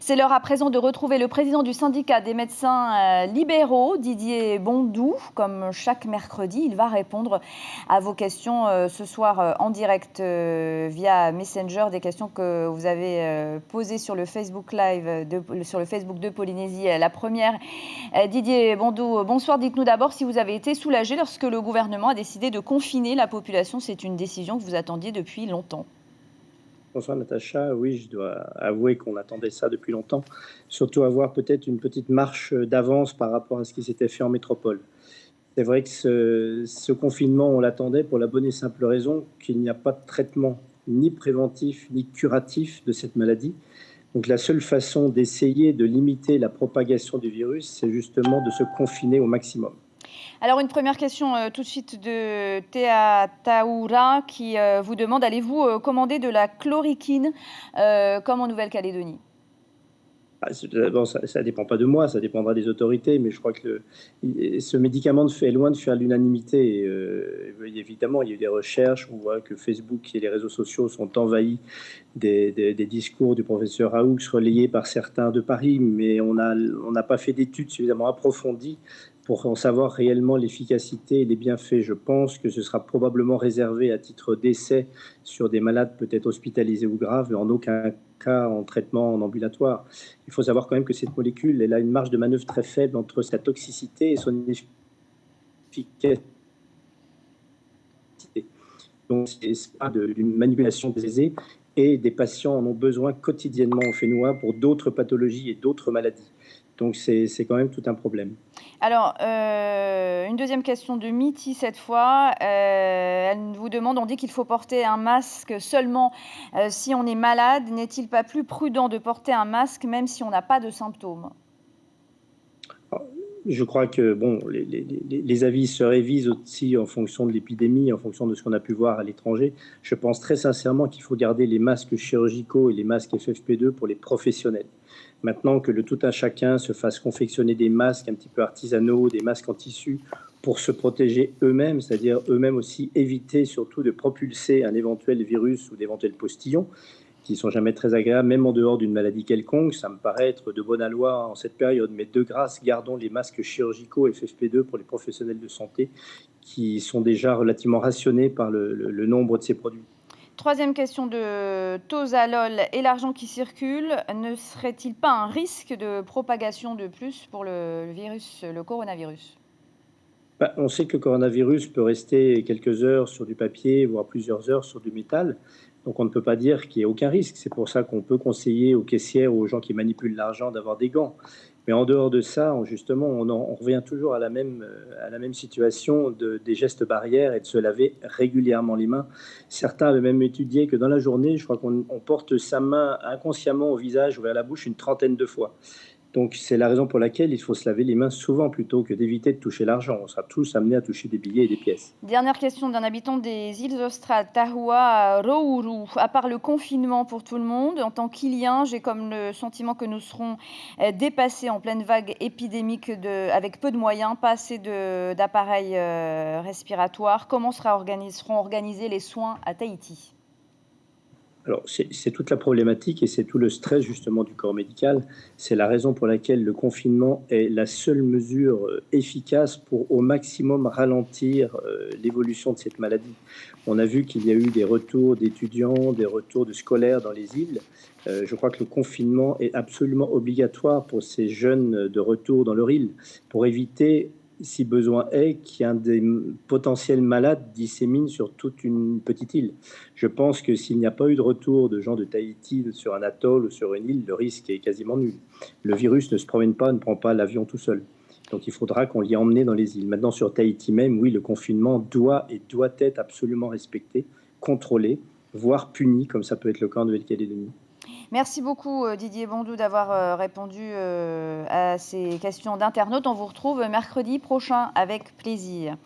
C'est l'heure à présent de retrouver le président du syndicat des médecins libéraux, Didier Bondou. Comme chaque mercredi, il va répondre à vos questions ce soir en direct via Messenger, des questions que vous avez posées sur le Facebook Live, sur le Facebook de Polynésie. La première, Didier Bondou, bonsoir. Dites-nous d'abord si vous avez été soulagé lorsque le gouvernement a décidé de confiner la population. C'est une décision que vous attendiez depuis longtemps. Bonsoir Natacha, oui, je dois avouer qu'on attendait ça depuis longtemps, surtout avoir peut-être une petite marche d'avance par rapport à ce qui s'était fait en métropole. C'est vrai que ce confinement, on l'attendait pour la bonne et simple raison qu'il n'y a pas de traitement ni préventif ni curatif de cette maladie. Donc la seule façon d'essayer de limiter la propagation du virus, c'est justement de se confiner au maximum. Alors une première question tout de suite de Théa Taoura qui vous demande, allez-vous commander de la chloroquine comme en Nouvelle-Calédonie? Bon, ça ne dépend pas de moi, ça dépendra des autorités, mais je crois que ce médicament est loin de faire l'unanimité. Évidemment, il y a eu des recherches, on voit que Facebook et les réseaux sociaux sont envahis des discours du professeur Raoux relayés par certains de Paris, mais on n'a pas fait d'études suffisamment approfondies pour en savoir réellement l'efficacité et les bienfaits. Je pense que ce sera probablement réservé à titre d'essai sur des malades peut-être hospitalisés ou graves, mais en aucun cas en traitement en ambulatoire. Il faut savoir quand même que cette molécule, elle a une marge de manœuvre très faible entre sa toxicité et son efficacité. Donc, c'est pas d'une manipulation aisée et des patients en ont besoin quotidiennement au Fénois pour d'autres pathologies et d'autres maladies. Donc, c'est quand même tout un problème. Alors, une deuxième question de Mitty cette fois. Elle vous demande, on dit qu'il faut porter un masque seulement si on est malade. N'est-il pas plus prudent de porter un masque même si on n'a pas de symptômes? Je crois que bon, les avis se révisent aussi en fonction de l'épidémie, en fonction de ce qu'on a pu voir à l'étranger. Je pense très sincèrement qu'il faut garder les masques chirurgicaux et les masques FFP2 pour les professionnels. Maintenant que le tout un chacun se fasse confectionner des masques un petit peu artisanaux, des masques en tissu pour se protéger eux-mêmes, c'est-à-dire eux-mêmes aussi éviter surtout de propulser un éventuel virus ou d'éventuels postillons, qui ne sont jamais très agréables, même en dehors d'une maladie quelconque. Ça me paraît être de bonne loi en cette période. Mais de grâce, gardons les masques chirurgicaux FFP2 pour les professionnels de santé qui sont déjà relativement rationnés par le nombre de ces produits. Troisième question de Tozalol. Et l'argent qui circule, ne serait-il pas un risque de propagation de plus pour le virus, le coronavirus? On sait que le coronavirus peut rester quelques heures sur du papier, voire plusieurs heures sur du métal. Donc on ne peut pas dire qu'il n'y ait aucun risque. C'est pour ça qu'on peut conseiller aux caissières ou aux gens qui manipulent l'argent d'avoir des gants. Mais en dehors de ça, justement, on revient toujours à la même situation des gestes barrières et de se laver régulièrement les mains. Certains avaient même étudié que dans la journée, je crois qu'on porte sa main inconsciemment au visage ou à la bouche une trentaine de fois. Donc c'est la raison pour laquelle il faut se laver les mains souvent plutôt que d'éviter de toucher l'argent. On sera tous amenés à toucher des billets et des pièces. Dernière question d'un habitant des îles australes, Tahua Rouru. À part le confinement pour tout le monde, en tant qu'Ilien, j'ai comme le sentiment que nous serons dépassés en pleine vague épidémique avec peu de moyens, pas assez d'appareils respiratoires. Comment seront organisés les soins à Tahiti? Alors, c'est toute la problématique et c'est tout le stress justement du corps médical. C'est la raison pour laquelle le confinement est la seule mesure efficace pour au maximum ralentir l'évolution de cette maladie. On a vu qu'il y a eu des retours d'étudiants, des retours de scolaires dans les îles. Je crois que le confinement est absolument obligatoire pour ces jeunes de retour dans leur île, pour éviter, si besoin est, qu'un des potentiels malades dissémine sur toute une petite île. Je pense que s'il n'y a pas eu de retour de gens de Tahiti sur un atoll ou sur une île, le risque est quasiment nul. Le virus ne se promène pas, ne prend pas l'avion tout seul. Donc il faudra qu'on l'y emmène dans les îles. Maintenant, sur Tahiti même, oui, le confinement doit être absolument respecté, contrôlé, voire puni, comme ça peut être le cas en Nouvelle-Calédonie. Merci beaucoup Didier Bondou d'avoir répondu à ces questions d'internautes. On vous retrouve mercredi prochain avec plaisir.